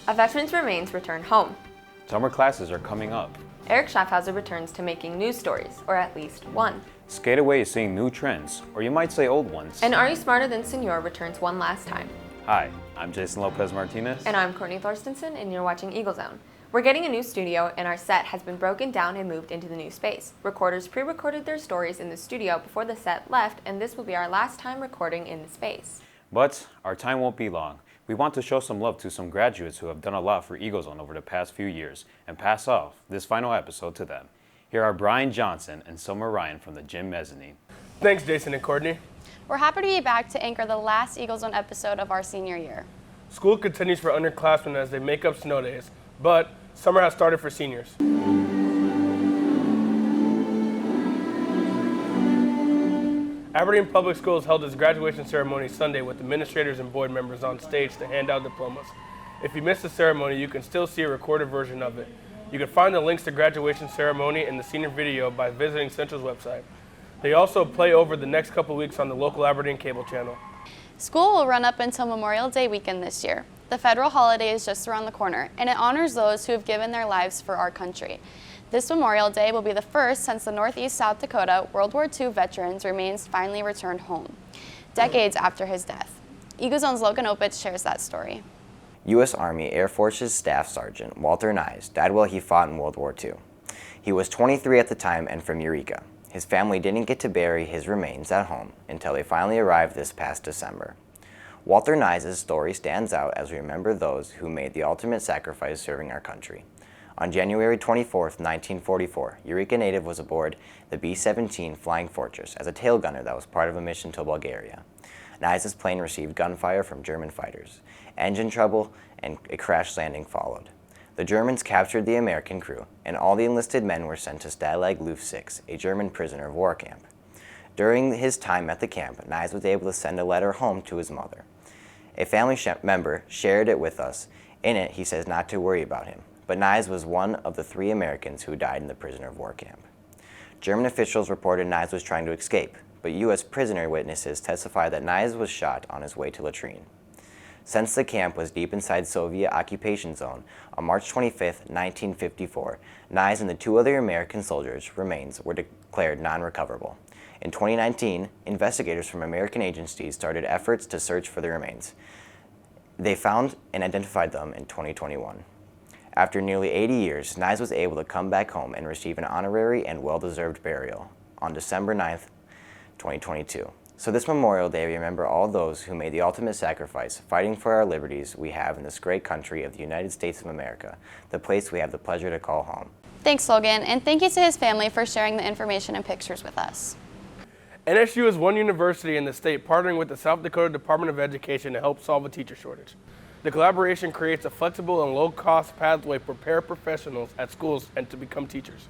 A veteran's remains return home. Summer classes are coming up. Eric Schaffhauser returns to making news stories, or at least one. Skate Away is seeing new trends, or you might say old ones. And Are You Smarter Than Senor returns one last time. Hi, I'm Jason Lopez Martinez. And I'm Courtney Thorstensen, and you're watching Eagle Zone. We're getting a new studio, and our set has been broken down and moved into the new space. Recorders pre-recorded their stories in the studio before the set left, and this will be our last time recording in the space. But our time won't be long. We want to show some love to some graduates who have done a lot for Eagle Zone over the past few years and pass off this final episode to them. Here are Brian Johnson and Summer Ryan from the Gym Mezzanine. Thanks, Jason and Courtney. We're happy to be back to anchor the last Eagle Zone episode of our senior year. School continues for underclassmen as they make up snow days, but summer has started for seniors. Aberdeen Public Schools held its graduation ceremony Sunday with administrators and board members on stage to hand out diplomas. If you missed the ceremony, you can still see a recorded version of it. You can find the links to graduation ceremony and the senior video by visiting Central's website. They also play over the next couple weeks on the local Aberdeen cable channel. School will run up until Memorial Day weekend this year. The federal holiday is just around the corner, and it honors those who have given their lives for our country. This Memorial Day will be the first since the Northeast South Dakota World War II veteran's remains finally returned home, decades after his death. Eagle Zone's Logan Opitz shares that story. U.S. Army Air Force's Staff Sergeant Walter Nyes died while he fought in World War II. He was 23 at the time and from Eureka. His family didn't get to bury his remains at home until they finally arrived this past December. Walter Nyes' story stands out as we remember those who made the ultimate sacrifice serving our country. On January 24, 1944, Eureka native was aboard the B-17 Flying Fortress as a tail gunner that was part of a mission to Bulgaria. Nyes' plane received gunfire from German fighters. Engine trouble and a crash landing followed. The Germans captured the American crew, and all the enlisted men were sent to Stalag Luft 6, a German prisoner of war camp. During his time at the camp, Nyes was able to send a letter home to his mother. A family member shared it with us. In it, he says not to worry about him, but Nyes was one of the 3 Americans who died in the prisoner of war camp. German officials reported Nyes was trying to escape, but U.S. prisoner witnesses testified that Nyes was shot on his way to latrine. Since the camp was deep inside Soviet occupation zone, on March 25, 1954, Nyes and the 2 other American soldiers' remains were declared non-recoverable. In 2019, investigators from American agencies started efforts to search for the remains. They found and identified them in 2021. After nearly 80 years, Nyes was able to come back home and receive an honorary and well-deserved burial on December 9, 2022. So this Memorial Day, we remember all those who made the ultimate sacrifice, fighting for our liberties we have in this great country of the United States of America, the place we have the pleasure to call home. Thanks, Logan, and thank you to his family for sharing the information and pictures with us. NSU is one university in the state partnering with the South Dakota Department of Education to help solve a teacher shortage. The collaboration creates a flexible and low-cost pathway for paraprofessionals at schools and to become teachers.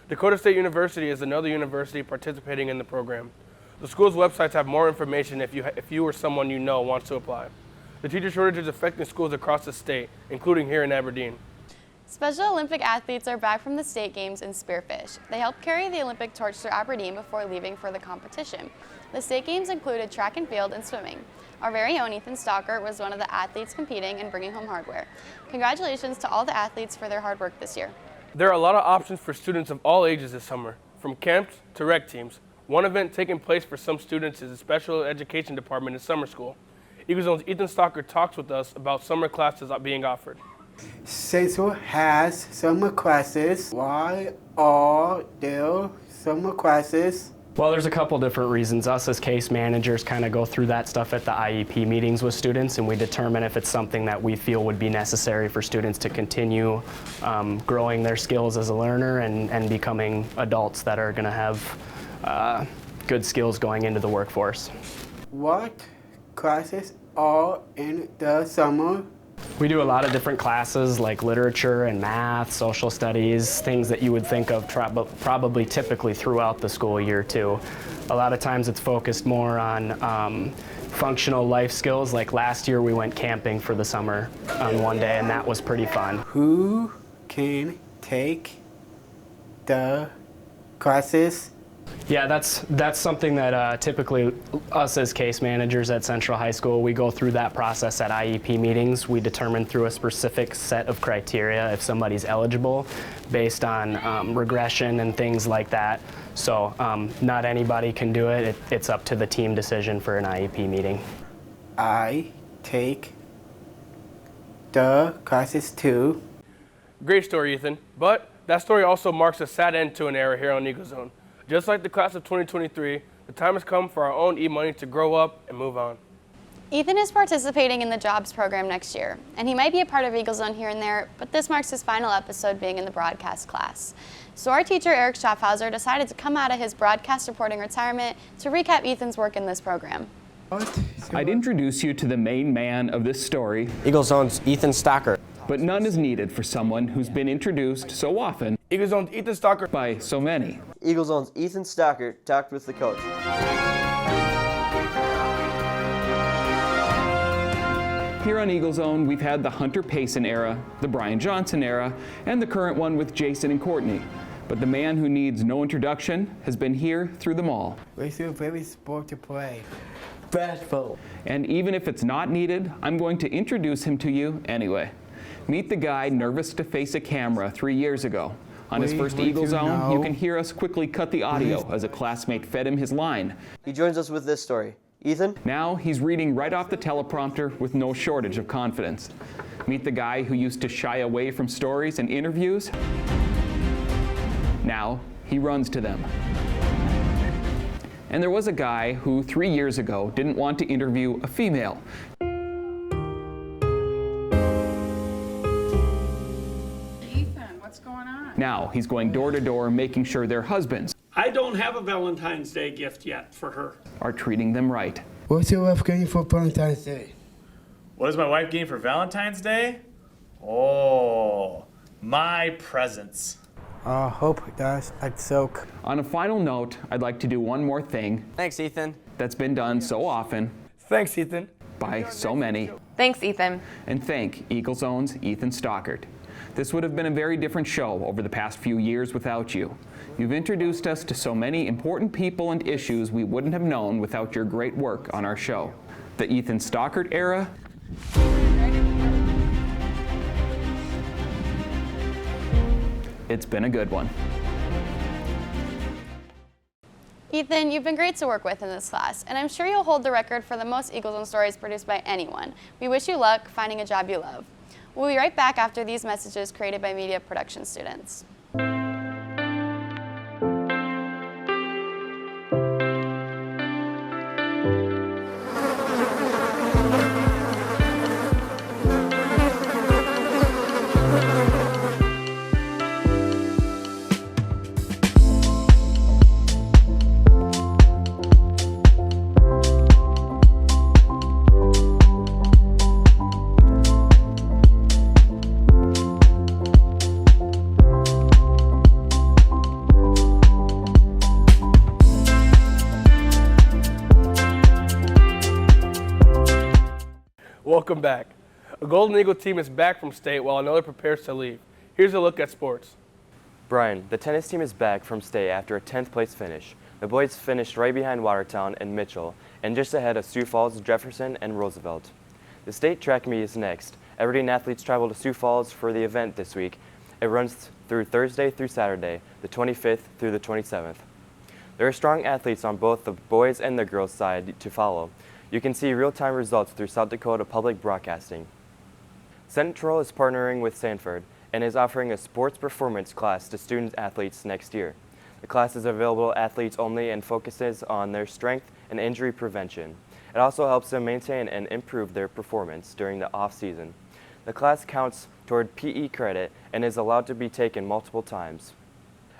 Dakota State University is another university participating in the program. The school's websites have more information if you or someone you know wants to apply. The teacher shortage is affecting schools across the state, including here in Aberdeen. Special Olympic athletes are back from the state games in Spearfish. They helped carry the Olympic torch to Aberdeen before leaving for the competition. The state games included track and field and swimming. Our very own Ethan Stalker was one of the athletes competing and bringing home hardware. Congratulations to all the athletes for their hard work this year. There are a lot of options for students of all ages this summer, from camps to rec teams. One event taking place for some students is the special education department in summer school. Eagle Zone's Ethan Stalker talks with us about summer classes being offered. Senor has summer classes. Why are there summer classes? Well, there's a couple different reasons. Us as case managers kind of go through that stuff at the IEP meetings with students, and we determine if it's something that we feel would be necessary for students to continue growing their skills as a learner and becoming adults that are going to have good skills going into the workforce. What classes are in the summer? We do a lot of different classes like literature and math, social studies, things that you would think of probably typically throughout the school year too. A lot of times it's focused more on functional life skills. Like last year we went camping for the summer on one day and that was pretty fun. Who can take the classes? Yeah, that's something that typically us as case managers at Central High School, we go through that process at IEP meetings. We determine through a specific set of criteria if somebody's eligible based on regression and things like that. So not anybody can do it. It's up to the team decision for an IEP meeting. I take the classes too. Great story, Ethan. But that story also marks a sad end to an era here on Eagle Zone. Just like the class of 2023, the time has come for our own eMoney to grow up and move on. Ethan is participating in the Jobs program next year, and he might be a part of Eagle Zone here and there, but this marks his final episode being in the broadcast class. So our teacher, Eric Schaffhauser, decided to come out of his broadcast reporting retirement to recap Ethan's work in this program. I'd introduce you to the main man of this story, Eagle Zone's Ethan Stocker. but none is needed for someone who's been introduced so often Eagle Zone's Ethan Stocker by so many. Eagle Zone's Ethan Stocker talked with the coach. Here on Eagle Zone, we've had the Hunter Payson era, the Brian Johnson era, and the current one with Jason and Courtney. But the man who needs no introduction has been here through them all. We're still very sport to play. Basketball. And even if it's not needed, I'm going to introduce him to you anyway. Meet the guy nervous to face a camera 3 years ago. On his first Eagle Zone, you can hear us quickly cut the audio as a classmate fed him his line. He joins us with this story. Ethan? Now he's reading right off the teleprompter with no shortage of confidence. Meet the guy who used to shy away from stories and interviews. Now he runs to them. And there was a guy who 3 years ago didn't want to interview a female. Ethan, what's going on? Now he's going door to door making sure their husbands I don't have a Valentine's Day gift yet for her. are treating them right. What's your wife getting for Valentine's Day? What is my wife getting for Valentine's Day? Oh, my presents. Hope does. I'd soak. On a final note, I'd like to do one more thing Thanks, Ethan. that's been done so often Thanks, Ethan. by so many, Thanks, Ethan. and thank Eagle Zone's Ethan Stockert. This would have been a very different show over the past few years without you. You've introduced us to so many important people and issues we wouldn't have known without your great work on our show. The Ethan Stockert era, it's been a good one. Ethan, you've been great to work with in this class, and I'm sure you'll hold the record for the most Eagle Zone stories produced by anyone. We wish you luck finding a job you love. We'll be right back after these messages created by media production students. Welcome back. A Golden Eagle team is back from state while another prepares to leave. Here's a look at sports. Brian, the tennis team is back from state after a 10th place finish. The boys finished right behind Watertown and Mitchell, and just ahead of Sioux Falls, Jefferson, and Roosevelt. The state track meet is next. Aberdeen athletes travel to Sioux Falls for the event this week. It runs through Thursday through Saturday, the 25th through the 27th. There are strong athletes on both the boys and the girls' side to follow. You can see real-time results through South Dakota Public Broadcasting. Central is partnering with Sanford and is offering a sports performance class to student athletes next year. The class is available to athletes only and focuses on their strength and injury prevention. It also helps them maintain and improve their performance during the off-season. The class counts toward PE credit and is allowed to be taken multiple times.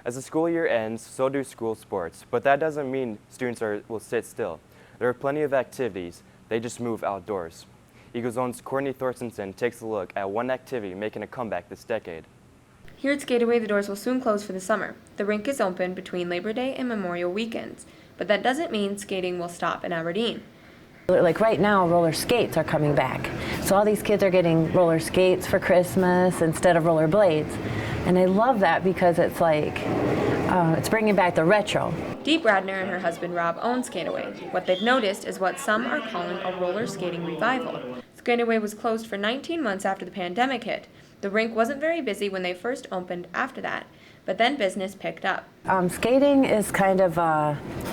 As the school year ends, so do school sports, but that doesn't mean students will sit still. There are plenty of activities, they just move outdoors. Eagle Zone's Courtney Thorstensen takes a look at one activity making a comeback this decade. Here at Skateaway, the doors will soon close for the summer. The rink is open between Labor Day and Memorial weekends, but that doesn't mean skating will stop in Aberdeen. Like right now, roller skates are coming back. So all these kids are getting roller skates for Christmas instead of roller blades. And I love that because it's like, it's bringing back the retro. Dee Bradner and her husband Rob own Skateaway. What they've noticed is what some are calling a roller skating revival. Skateaway was closed for 19 months after the pandemic hit. The rink wasn't very busy when they first opened after that, but then business picked up. Skating is kind of,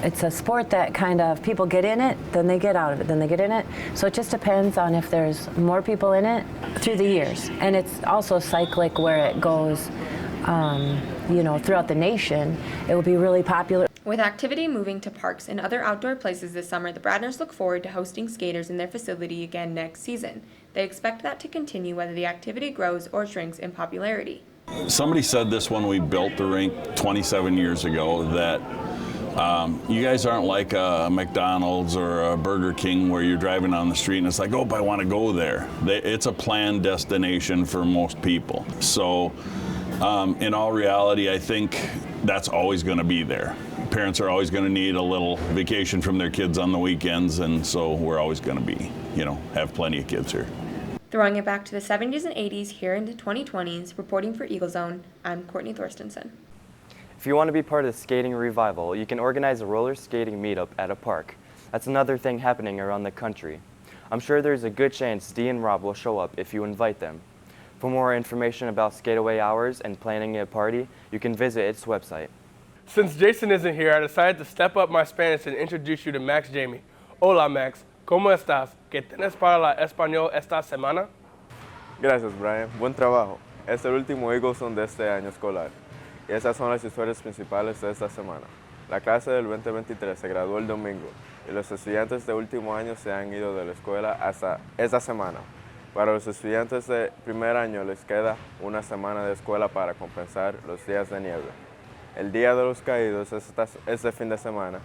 it's a sport that kind of people get in it, then they get out of it, then they get in it. So it just depends on if there's more people in it through the years. And it's also cyclic where it goes, throughout the nation. It will be really popular. With activity moving to parks and other outdoor places this summer, the Bradners look forward to hosting skaters in their facility again next season. They expect that to continue whether the activity grows or shrinks in popularity. Somebody said this when we built the rink 27 years ago, that you guys aren't like a McDonald's or a Burger King where you're driving on the street and it's like, oh, I want to go there. It's a planned destination for most people. So in all reality, I think that's always going to be there. Parents are always going to need a little vacation from their kids on the weekends, and so we're always going to be, have plenty of kids here. Throwing it back to the 70s and 80s here into 2020s, reporting for Eagle Zone, I'm Courtney Thorstensen. If you want to be part of the skating revival, you can organize a roller skating meetup at a park. That's another thing happening around the country. I'm sure there's a good chance Dee and Rob will show up if you invite them. For more information about Skateaway hours and planning a party, you can visit its website. Since Jason isn't here, I decided to step up my Spanish and introduce you to Max Jamie. Hola, Max. ¿Cómo estás? ¿Qué tienes para la español esta semana? Gracias, Brian. Buen trabajo. Es el último Eagle Zone de este año escolar. Y esas son las historias principales de esta semana. La clase del 2023 se graduó el domingo y los estudiantes de último año se han ido de la escuela hasta esta semana. Para los estudiantes de primer año les queda una semana de escuela para compensar los días de nieve. El Día de los Caídos es este fin de semana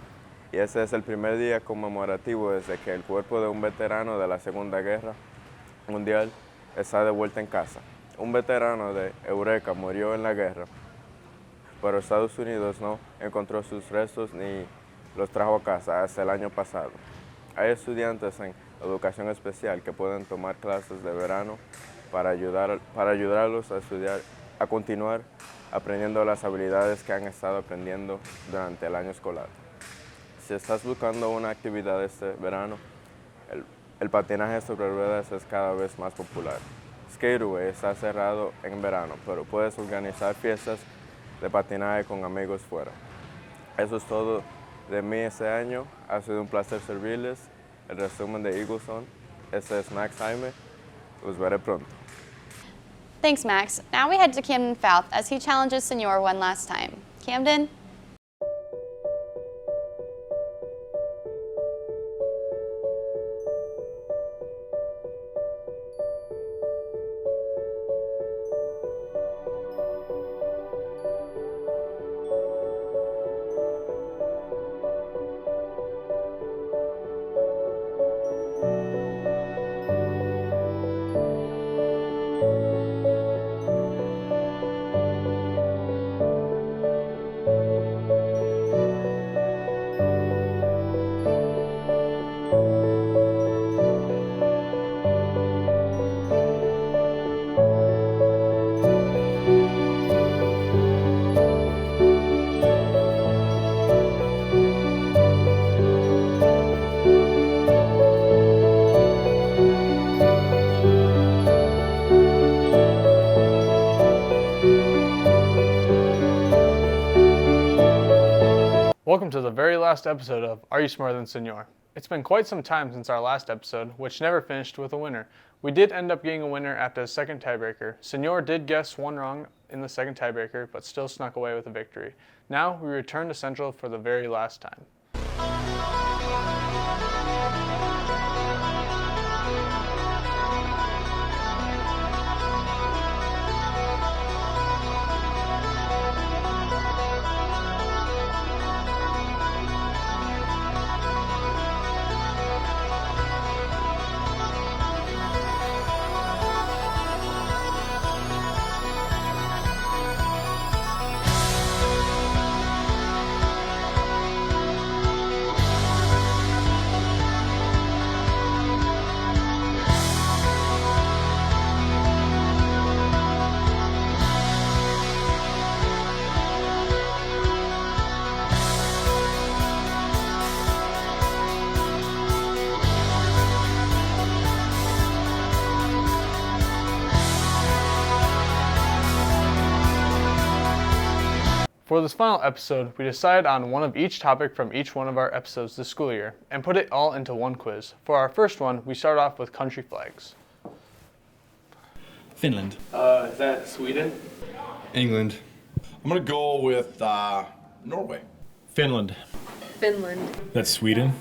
y ese es el primer día conmemorativo desde que el cuerpo de un veterano de la Segunda Guerra Mundial está de vuelta en casa. Un veterano de Eureka murió en la guerra, pero Estados Unidos no encontró sus restos ni los trajo a casa hasta el año pasado. Hay estudiantes en educación especial que pueden tomar clases de verano para ayudarlos a estudiar, a continuar aprendiendo las habilidades que han estado aprendiendo durante el año escolar. Si estás buscando una actividad este verano, el patinaje sobre ruedas es cada vez más popular. Skateaway está cerrado en verano, pero puedes organizar fiestas de patinaje con amigos fuera. Eso es todo de mí este año. Ha sido un placer servirles. El resumen de Eagle Zone. Este es Max Jaime. Los veré pronto. Thanks, Max. Now we head to Camden South as he challenges Senor one last time. Camden? Welcome to the very last episode of Are You Smarter Than Senor? It's been quite some time since our last episode, which never finished with a winner. We did end up getting a winner after the second tiebreaker. Senor did guess one wrong in the second tiebreaker, but still snuck away with a victory. Now we return to Central for the very last time. For this final episode, we decided on one of each topic from each one of our episodes this school year and put it all into one quiz. For our first one, we start off with country flags. Finland. Is that Sweden? England. I'm going to go with Norway. Finland. Finland. That's Sweden.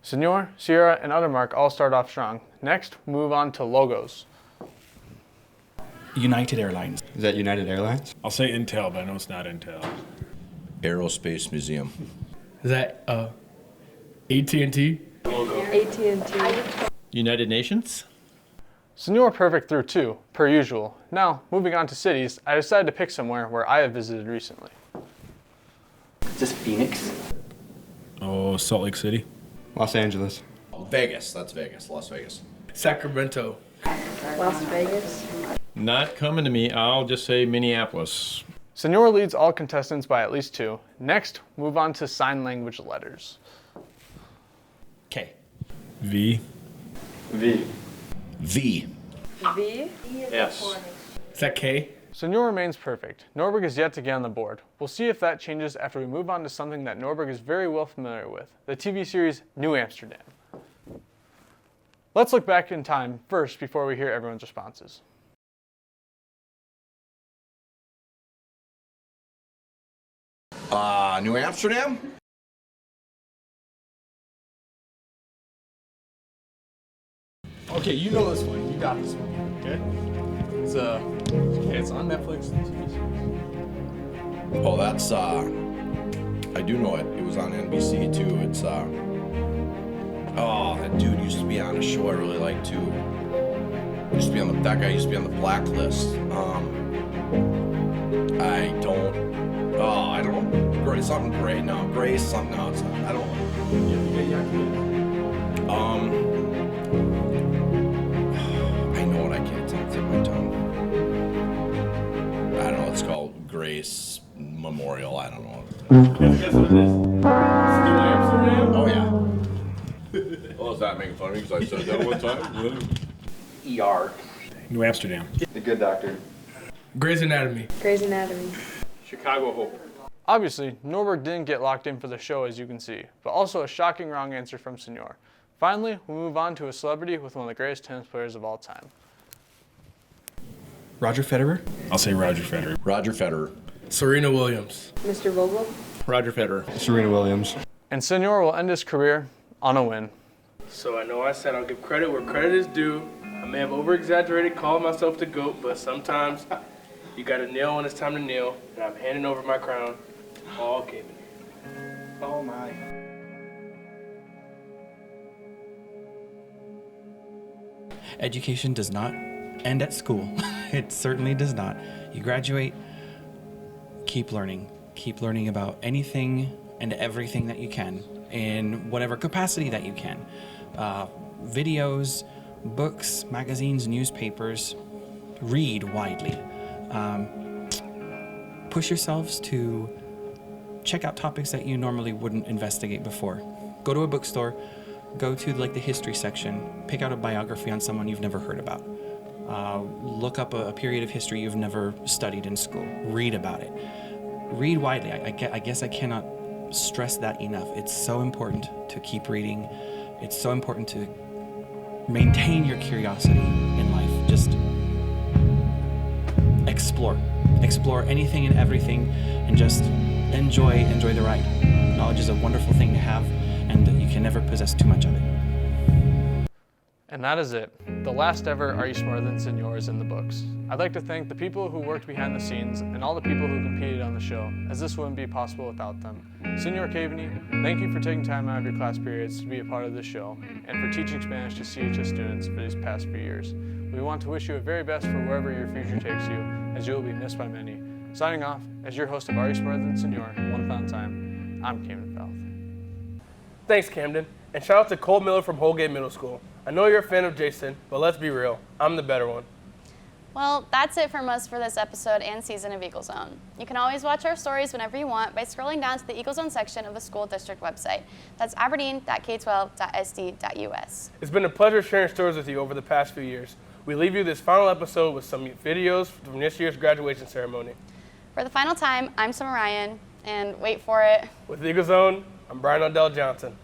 Senor, Sierra, and Uttermark all start off strong. Next, move on to logos. United Airlines. Is that United Airlines? I'll say Intel, but I know it's not Intel. Aerospace Museum. Is that AT&T? AT&T. United Nations. Senor perfect through 2, per usual. Now, moving on to cities, I decided to pick somewhere where I have visited recently. Is this Phoenix? Oh, Salt Lake City. Los Angeles. Vegas. That's Vegas. Las Vegas. Sacramento. Las Vegas. Not coming to me. I'll just say Minneapolis. Senor leads all contestants by at least 2. Next, move on to sign language letters. K. V. V. V. V. S. Is that K? Senor remains perfect. Norberg is yet to get on the board. We'll see if that changes after we move on to something that Norberg is very well familiar with, the TV series New Amsterdam. Let's look back in time first before we hear everyone's responses. New Amsterdam? Okay, you know this one. You got this one. Okay? It's on Netflix. Oh, that's, I do know it. It was on NBC too. It's, oh, that dude used to be on a show I really liked too. That guy used to be on the Blacklist. I don't know. Gray, something gray. No, gray is something else. I don't know. I know it. I can't tip my tongue. I don't know. It's called Grace Memorial. I don't know. Oh yeah. Oh, is that making fun of me because I said that one time? ER. New Amsterdam. The Good Doctor. Grey's Anatomy. Grey's Anatomy. Chicago Hope. Obviously, Norberg didn't get locked in for the show as you can see, but also a shocking wrong answer from Senor. Finally, we move on to a celebrity with one of the greatest tennis players of all time. Roger Federer. I'll say Roger Federer. Roger Federer. Serena Williams. Mr. Vogel. Roger Federer. Serena Williams. And Senor will end his career on a win. So I know I said I'll give credit where credit is due. I may have over-exaggerated calling myself the GOAT, but sometimes you gotta kneel when it's time to kneel, and I'm handing over my crown to Paul Gavin. Oh my. Education does not end at school. It certainly does not. You graduate, keep learning. Keep learning about anything and everything that you can in whatever capacity that you can. Videos, books, magazines, newspapers. Read widely. Push yourselves to check out topics that you normally wouldn't investigate before. Go to a bookstore, go to like the history section, pick out a biography on someone you've never heard about. Look up a period of history you've never studied in school. Read about it. Read widely. I guess I cannot stress that enough. It's so important to keep reading. It's so important to maintain your curiosity in life. Just explore. Explore anything and everything and just enjoy the ride. Knowledge is a wonderful thing to have, and you can never possess too much of it. And that is it. The last ever Are You Smarter Than Senor is in the books. I'd like to thank the people who worked behind the scenes and all the people who competed on the show, as this wouldn't be possible without them. Senor Caveney, thank you for taking time out of your class periods to be a part of this show and for teaching Spanish to CHS students for these past few years. We want to wish you the very best for wherever your future takes you, as you will be missed by many. Signing off, as your host of Are You Smarter Than Senor, one final time, I'm Camden Falth. Thanks, Camden. And shout out to Cole Miller from Holgate Middle School. I know you're a fan of Jason, but let's be real, I'm the better one. Well, that's it from us for this episode and season of Eagle Zone. You can always watch our stories whenever you want by scrolling down to the Eagle Zone section of the school district website. That's aberdeen.k12.sd.us. It's been a pleasure sharing stories with you over the past few years. We leave you this final episode with some videos from this year's graduation ceremony. For the final time, I'm Summer Ryan, and wait for it. With Eagle Zone, I'm Brian Odell Johnson.